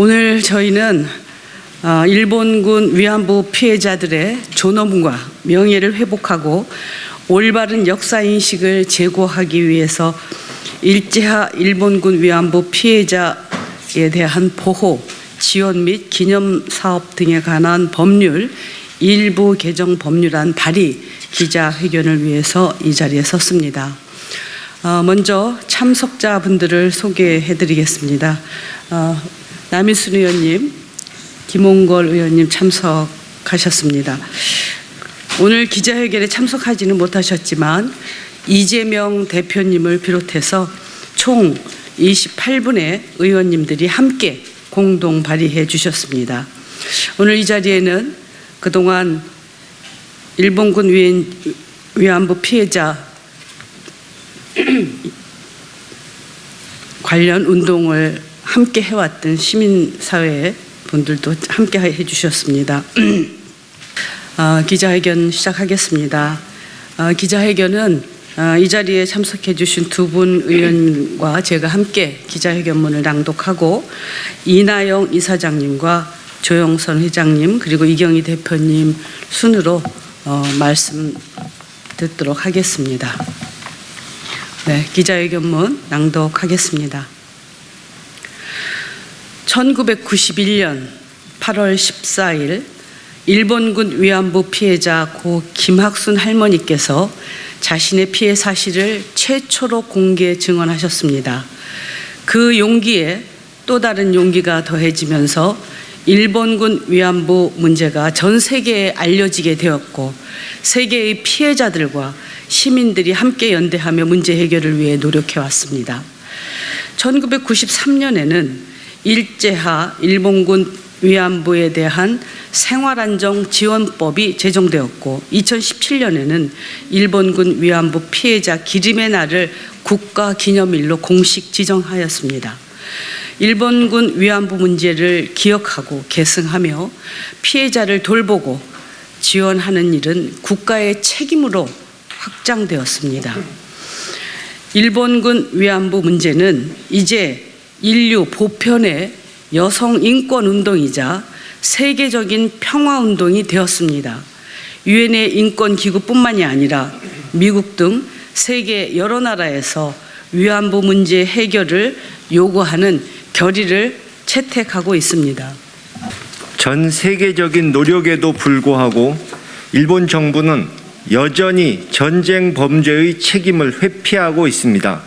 오늘 저희는 일본군 위안부 피해자들의 존엄과 명예를 회복하고 올바른 역사인식을 제고하기 위해서 일제하 일본군 위안부 피해자에 대한 보호, 지원 및 기념사업 등에 관한 법률 일부 개정 법률안 발의 기자회견을 위해서 이 자리에 섰습니다. 먼저 참석자분들을 소개해드리겠습니다. 남인순 의원님, 김홍걸 의원님 참석하셨습니다. 오늘 기자회견에 참석하지는 못하셨지만 이재명 대표님을 비롯해서 총 28분의 의원님들이 함께 공동 발의해 주셨습니다. 오늘 이 자리에는 그동안 일본군 위안부 피해자 관련 운동을 함께 해왔던 시민사회 분들도 함께 해주셨습니다. 기자회견 시작하겠습니다. 기자회견은 이 자리에 참석해 주신 두 분 의원과 제가 함께 기자회견문을 낭독하고 이나영 이사장님과 조영선 회장님 그리고 이경희 대표님 순으로 말씀 듣도록 하겠습니다. 네, 기자회견문 낭독하겠습니다. 1991년 8월 14일 일본군 위안부 피해자 고 김학순 할머니께서 자신의 피해 사실을 최초로 공개 증언하셨습니다. 그 용기에 또 다른 용기가 더해지면서 일본군 위안부 문제가 전 세계에 알려지게 되었고 세계의 피해자들과 시민들이 함께 연대하며 문제 해결을 위해 노력해 왔습니다. 1993년에는 일제하 일본군 위안부에 대한 생활안정지원법이 제정되었고 2017년에는 일본군 위안부 피해자 기림의 날을 국가기념일로 공식 지정하였습니다. 일본군 위안부 문제를 기억하고 계승하며 피해자를 돌보고 지원하는 일은 국가의 책임으로 확장되었습니다. 일본군 위안부 문제는 이제 인류 보편의 여성 인권 운동이자 세계적인 평화 운동이 되었습니다. 유엔의 인권 기구뿐만이 아니라 미국 등 세계 여러 나라에서 위안부 문제 해결을 요구하는 결의를 채택하고 있습니다. 전 세계적인 노력에도 불구하고 일본 정부는 여전히 전쟁 범죄의 책임을 회피하고 있습니다.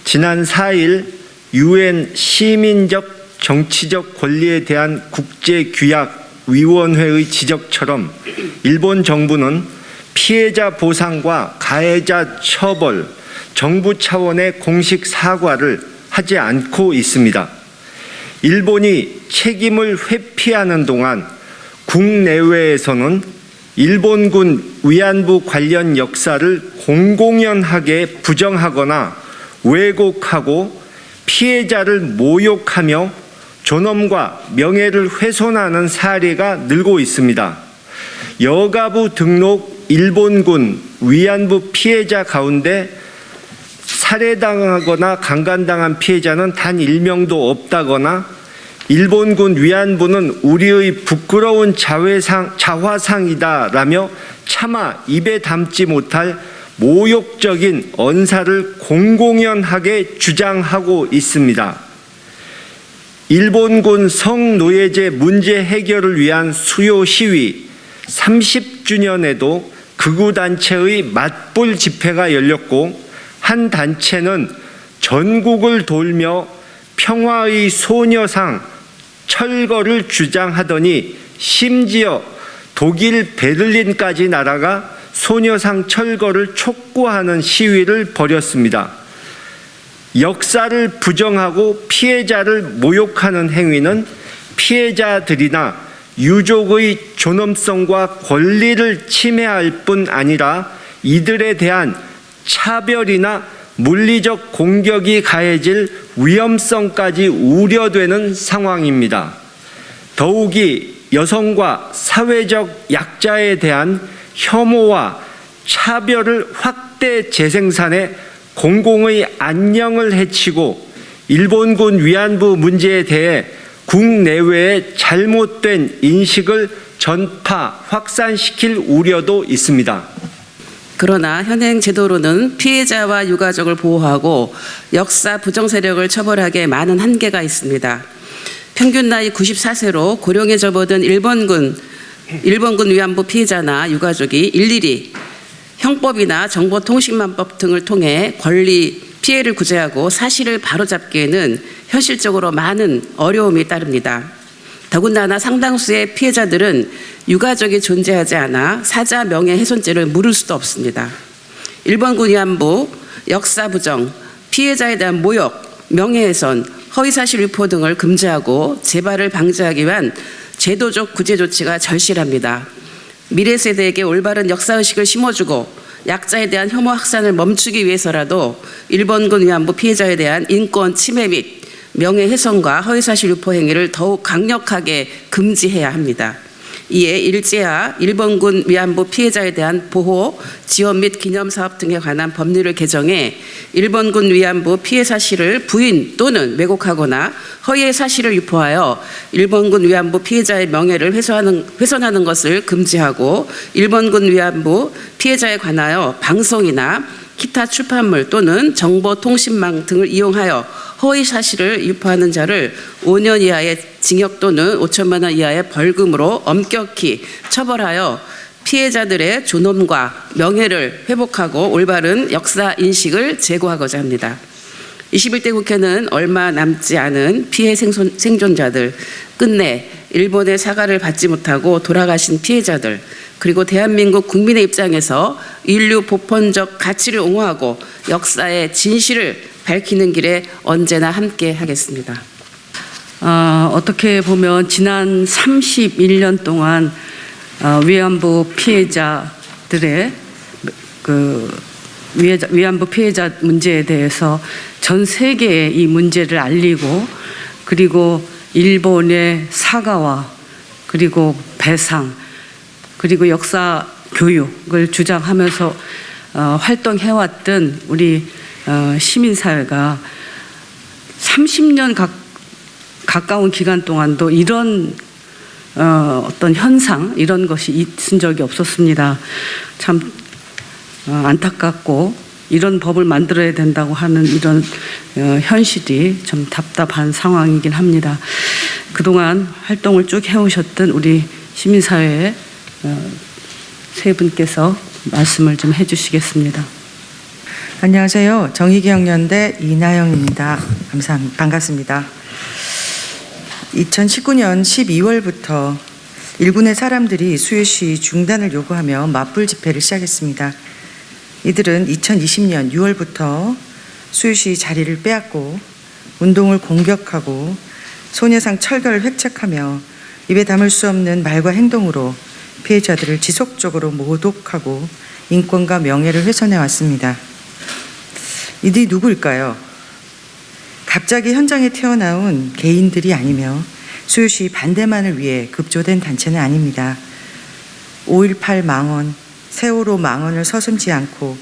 지난 4일 유엔 시민적 정치적 권리에 대한 국제규약위원회의 지적처럼 일본 정부는 피해자 보상과 가해자 처벌, 정부 차원의 공식 사과를 하지 않고 있습니다. 일본이 책임을 회피하는 동안 국내외에서는 일본군 위안부 관련 역사를 공공연하게 부정하거나 왜곡하고 피해자를 모욕하며 존엄과 명예를 훼손하는 사례가 늘고 있습니다. 여가부 등록 일본군 위안부 피해자 가운데 살해당하거나 강간당한 피해자는 단 1명도 없다거나 일본군 위안부는 우리의 부끄러운 자화상이다라며 차마 입에 담지 못할 모욕적인 언사를 공공연하게 주장하고 있습니다. 일본군 성노예제 문제 해결을 위한 수요 시위 30주년에도 극우 단체의 맞불 집회가 열렸고 한 단체는 전국을 돌며 평화의 소녀상 철거를 주장하더니 심지어 독일 베를린까지 날아가 소녀상 철거를 촉구하는 시위를 벌였습니다. 역사를 부정하고 피해자를 모욕하는 행위는 피해자들이나 유족의 존엄성과 권리를 침해할 뿐 아니라 이들에 대한 차별이나 물리적 공격이 가해질 위험성까지 우려되는 상황입니다. 더욱이 여성과 사회적 약자에 대한 혐오와 차별을 확대 재생산해 공공의 안녕을 해치고 일본군 위안부 문제에 대해 국내외에 잘못된 인식을 전파, 확산시킬 우려도 있습니다. 그러나 현행 제도로는 피해자와 유가족을 보호하고 역사 부정 세력을 처벌하기에 많은 한계가 있습니다. 평균 나이 94세로 고령에 접어든 일본군 위안부 피해자나 유가족이 일일이 형법이나 정보통신망법 등을 통해 권리 피해를 구제하고 사실을 바로잡기에는 현실적으로 많은 어려움이 따릅니다. 더군다나 상당수의 피해자들은 유가족이 존재하지 않아 사자 명예훼손죄를 물을 수도 없습니다. 일본군 위안부, 역사 부정, 피해자에 대한 모욕, 명예훼손, 허위사실 유포 등을 금지하고 재발을 방지하기 위한 제도적 구제 조치가 절실합니다. 미래 세대에게 올바른 역사의식을 심어주고 약자에 대한 혐오 확산을 멈추기 위해서라도 일본군 위안부 피해자에 대한 인권 침해 및 명예훼손과 허위사실 유포 행위를 더욱 강력하게 금지해야 합니다. 이에 일제하 일본군 위안부 피해자에 대한 보호, 지원 및 기념사업 등에 관한 법률을 개정해 일본군 위안부 피해 사실을 부인 또는 왜곡하거나 허위의 사실을 유포하여 일본군 위안부 피해자의 명예를 훼손하는 것을 금지하고 일본군 위안부 피해자에 관하여 방송이나 기타 출판물 또는 정보통신망 등을 이용하여 허위 사실을 유포하는 자를 5년 이하의 징역 또는 5천만 원 이하의 벌금으로 엄격히 처벌하여 피해자들의 존엄과 명예를 회복하고 올바른 역사 인식을 제고하고자 합니다. 21대 국회는 얼마 남지 않은 피해 생존자들, 끝내 일본의 사과를 받지 못하고 돌아가신 피해자들, 그리고 대한민국 국민의 입장에서 인류 보편적 가치를 옹호하고 역사의 진실을 밝히는 길에 언제나 함께 하겠습니다. 어떻게 보면 지난 31년 동안 위안부 피해자들의 위안부 피해자 문제에 대해서 전 세계에 이 문제를 알리고 그리고 일본의 사과와 그리고 배상 그리고 역사 교육을 주장하면서 활동해왔던 우리 시민사회가 30년 가까운 기간 동안도 이런 어떤 현상 이런 것이 있은 적이 없었습니다. 참 안타깝고 이런 법을 만들어야 된다고 하는 이런 현실이 좀 답답한 상황이긴 합니다. 그동안 활동을 쭉 해오셨던 우리 시민사회의 세 분께서 말씀을 좀 해주시겠습니다. 안녕하세요. 정의기억연대 이나영입니다. 감사합니다. 반갑습니다. 2019년 12월부터 일군의 사람들이 수요시 중단을 요구하며 맞불 집회를 시작했습니다. 이들은 2020년 6월부터 수요시 자리를 빼앗고 운동을 공격하고 소녀상 철거를 획책하며 입에 담을 수 없는 말과 행동으로 피해자들을 지속적으로 모독하고 인권과 명예를 훼손해 왔습니다. 이들이 누구일까요? 갑자기 현장에 튀어나온 개인들이 아니며 수요시 반대만을 위해 급조된 단체는 아닙니다. 5.18 망언, 세월호 망언을 서슴지 않고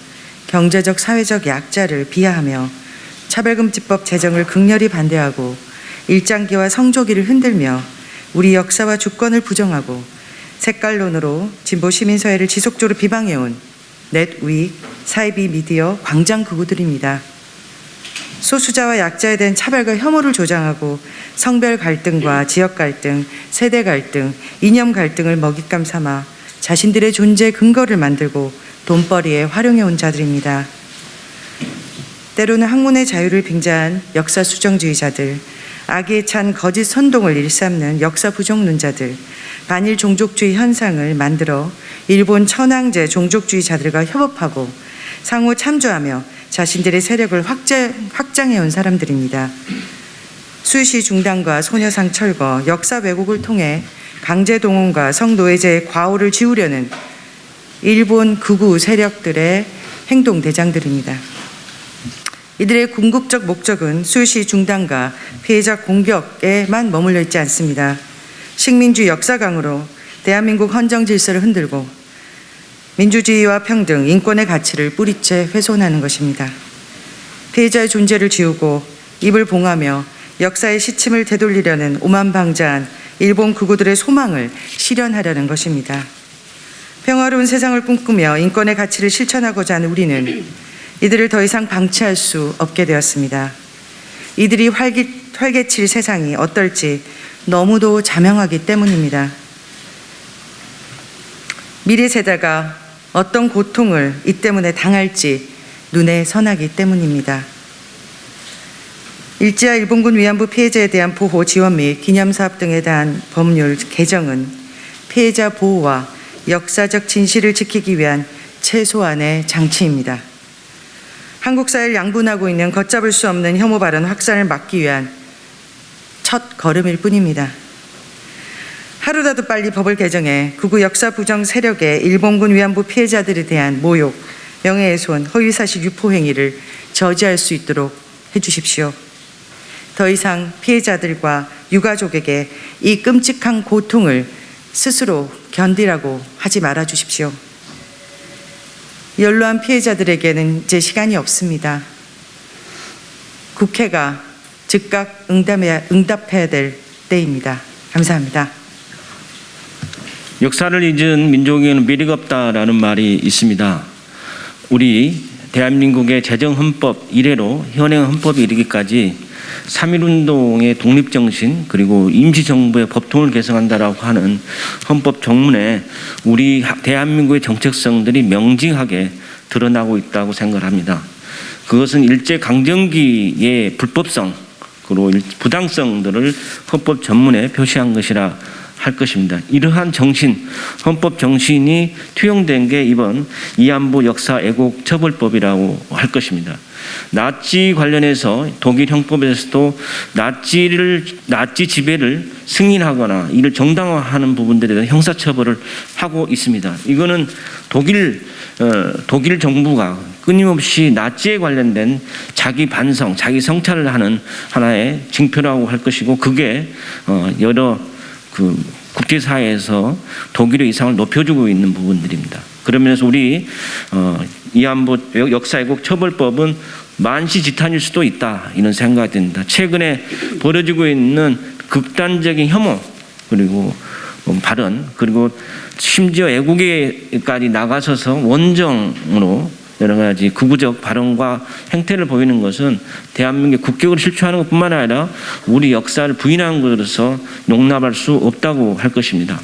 경제적 사회적 약자를 비하하며 차별금지법 제정을 극렬히 반대하고 일장기와 성조기를 흔들며 우리 역사와 주권을 부정하고 색깔론으로 진보 시민사회를 지속적으로 비방해온 넷윅, 사이비 미디어, 광장극우들입니다. 소수자와 약자에 대한 차별과 혐오를 조장하고 성별 갈등과 지역 갈등, 세대 갈등, 이념 갈등을 먹잇감 삼아 자신들의 존재 근거를 만들고 돈벌이에 활용해온 자들입니다. 때로는 학문의 자유를 빙자한 역사 수정주의자들, 악에 찬 거짓 선동을 일삼는 역사 부정론자들, 반일 종족주의 현상을 만들어 일본 천황제 종족주의자들과 협업하고 상호 참조하며 자신들의 세력을 확장해온 사람들입니다. 수요시 중단과 소녀상 철거, 역사 왜곡을 통해 강제동원과 성노예제의 과오를 지우려는 일본 극우 세력들의 행동대장들입니다. 이들의 궁극적 목적은 수요시 중단과 피해자 공격에만 머물러 있지 않습니다. 식민주의 역사강으로 대한민국 헌정 질서를 흔들고 민주주의와 평등, 인권의 가치를 뿌리째 훼손하는 것입니다. 피해자의 존재를 지우고 입을 봉하며 역사의 시침을 되돌리려는 오만방자한 일본 극우들의 소망을 실현하려는 것입니다. 평화로운 세상을 꿈꾸며 인권의 가치를 실천하고자 하는 우리는 이들을 더 이상 방치할 수 없게 되었습니다. 이들이 활개칠 세상이 어떨지 너무도 자명하기 때문입니다. 미래 세대가 어떤 고통을 이 때문에 당할지 눈에 선하기 때문입니다. 일제와 일본군 위안부 피해자에 대한 보호, 지원 및 기념사업 등에 대한 법률 개정은 피해자 보호와 역사적 진실을 지키기 위한 최소한의 장치입니다. 한국 사회를 양분하고 있는 걷잡을 수 없는 혐오 발언 확산을 막기 위한 첫 걸음일 뿐입니다. 하루라도 빨리 법을 개정해 극우 역사 부정 세력의 일본군 위안부 피해자들에 대한 모욕, 명예훼손, 허위사실 유포 행위를 저지할 수 있도록 해주십시오. 더 이상 피해자들과 유가족에게 이 끔찍한 고통을 스스로 견디라고 하지 말아 주십시오. 연로한 피해자들에게는 이제 시간이 없습니다. 국회가 즉각 응답해야 될 때입니다. 감사합니다. 역사를 잊은 민족에는 미래가 없다라는 말이 있습니다. 우리 대한민국의 제정헌법 이래로 현행 헌법이 이르기까지 3.1운동의 독립정신 그리고 임시정부의 법통을 개성한다라고 하는 헌법 정문에 우리 대한민국의 정책성들이 명징하게 드러나고 있다고 생각합니다. 그것은 일제강점기의 불법성 그리고 부당성들을 헌법 전문에 표시한 것이라 할 것입니다. 이러한 정신, 헌법 정신이 투영된 게 이번 위안부 역사 왜곡 처벌법이라고 할 것입니다. 나치 관련해서 독일 형법에서도 나치 지배를 승인하거나 이를 정당화하는 부분들에 대한 형사처벌을 하고 있습니다. 이거는 독일 정부가 끊임없이 나치에 관련된 자기 반성, 자기 성찰을 하는 하나의 징표라고 할 것이고 그게 여러 국제사회에서 독일의 이상을 높여주고 있는 부분들입니다. 그러면서 우리 위안부 역사 왜곡 처벌법은 만시지탄일 수도 있다 이런 생각이 듭니다. 최근에 벌어지고 있는 극단적인 혐오 그리고 발언 그리고 심지어 애국에까지 나가서서 원정으로 여러 가지 극우적 발언과 행태를 보이는 것은 대한민국의 국격을 실추하는 것뿐만 아니라 우리 역사를 부인하는 것으로서 용납할 수 없다고 할 것입니다.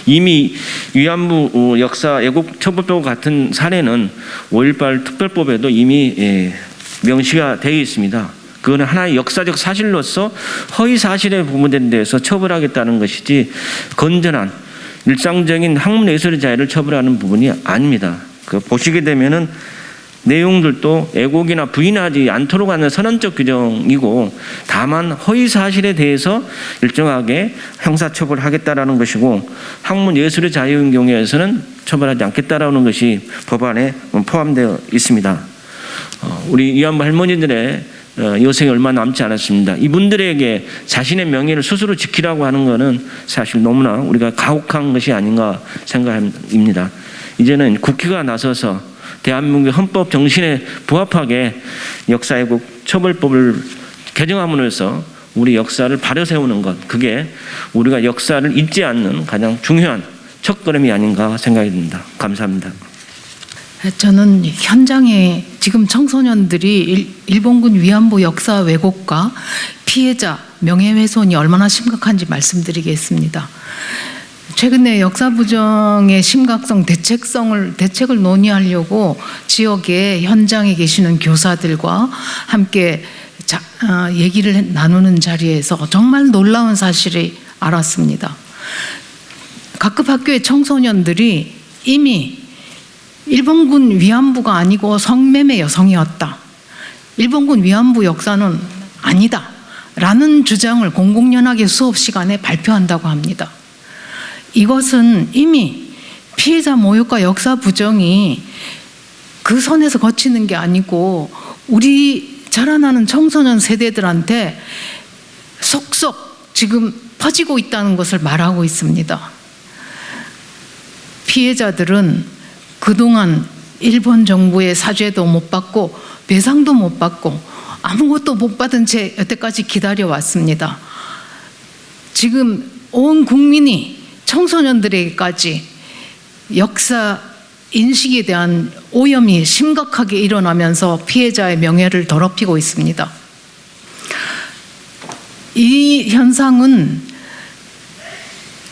이미 위안부 역사 왜곡 처벌법 같은 사례는 5.18 특별법에도 이미 명시가 되어 있습니다. 그거는 하나의 역사적 사실로서 허위 사실의 부분에 대해서 처벌하겠다는 것이지 건전한 일상적인 학문 예술의 자유를 처벌하는 부분이 아닙니다. 보시게 되면은 내용들도 왜곡이나 부인하지 않도록 하는 선언적 규정이고 다만 허위 사실에 대해서 일정하게 형사처벌하겠다라는 것이고 학문 예술의 자유인 경우에서는 처벌하지 않겠다라는 것이 법안에 포함되어 있습니다. 우리 위안부 할머니들의 여생이 얼마 남지 않았습니다. 이분들에게 자신의 명예를 스스로 지키라고 하는 것은 사실 너무나 우리가 가혹한 것이 아닌가 생각합니다. 이제는 국회가 나서서 대한민국의 헌법 정신에 부합하게 역사 왜곡 처벌법을 개정함으로써 우리 역사를 바로세우는 것 그게 우리가 역사를 잊지 않는 가장 중요한 첫걸음이 아닌가 생각이 듭니다. 감사합니다. 저는 현장에 지금 청소년들이 일본군 위안부 역사 왜곡과 피해자 명예훼손이 얼마나 심각한지 말씀드리겠습니다. 최근에 역사 부정의 심각성, 대책을 논의하려고 지역의 현장에 계시는 교사들과 함께 얘기를 나누는 자리에서 정말 놀라운 사실을 알았습니다. 각급 학교의 청소년들이 이미 일본군 위안부가 아니고 성매매 여성이었다. 일본군 위안부 역사는 아니다. 라는 주장을 공공연하게 수업 시간에 발표한다고 합니다. 이것은 이미 피해자 모욕과 역사 부정이 그 선에서 거치는 게 아니고 우리 자라나는 청소년 세대들한테 속속 지금 퍼지고 있다는 것을 말하고 있습니다. 피해자들은 그동안 일본 정부의 사죄도 못 받고 배상도 못 받고 아무것도 못 받은 채 여태까지 기다려왔습니다. 지금 온 국민이 청소년들에게까지 역사 인식에 대한 오염이 심각하게 일어나면서 피해자의 명예를 더럽히고 있습니다. 이 현상은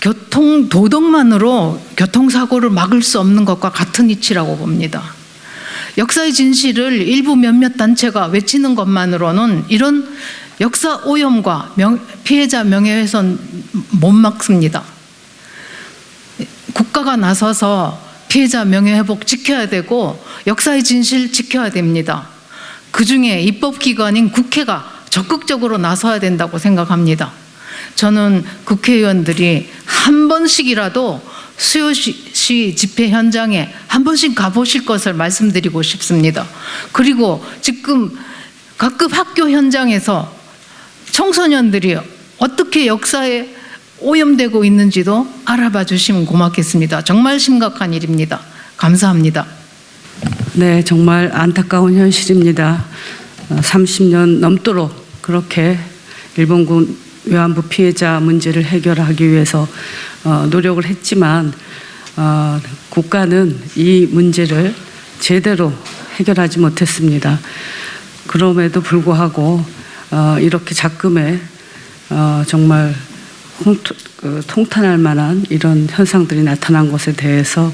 도덕만으로 교통사고를 막을 수 없는 것과 같은 이치라고 봅니다. 역사의 진실을 일부 몇몇 단체가 외치는 것만으로는 이런 역사 오염과 피해자 명예훼손 못 막습니다. 국가가 나서서 피해자 명예회복 지켜야 되고 역사의 진실 지켜야 됩니다. 그중에 입법기관인 국회가 적극적으로 나서야 된다고 생각합니다. 저는 국회의원들이 한 번씩이라도 수요시 집회 현장에 한 번씩 가보실 것을 말씀드리고 싶습니다. 그리고 지금 각급 학교 현장에서 청소년들이 어떻게 역사에 오염되고 있는지도 알아봐 주시면 고맙겠습니다. 정말 심각한 일입니다. 감사합니다. 네, 정말 안타까운 현실입니다. 30년 넘도록 그렇게 일본군 위안부 피해자 문제를 해결하기 위해서 노력을 했지만 국가는 이 문제를 제대로 해결하지 못했습니다. 그럼에도 불구하고 이렇게 작금에 정말 통탄할 만한 이런 현상들이 나타난 것에 대해서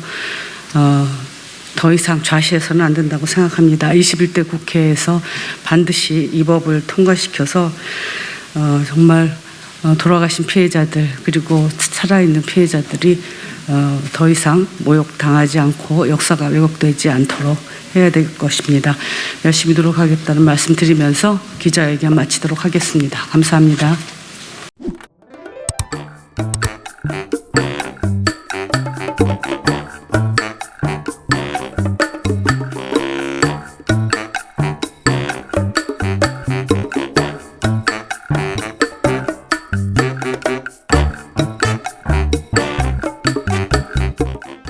더 이상 좌시해서는 안 된다고 생각합니다. 21대 국회에서 반드시 이 법을 통과시켜서 정말 돌아가신 피해자들 그리고 살아있는 피해자들이 더 이상 모욕당하지 않고 역사가 왜곡되지 않도록 해야 될 것입니다. 열심히 노력하겠다는 말씀 드리면서 기자회견 마치도록 하겠습니다. 감사합니다.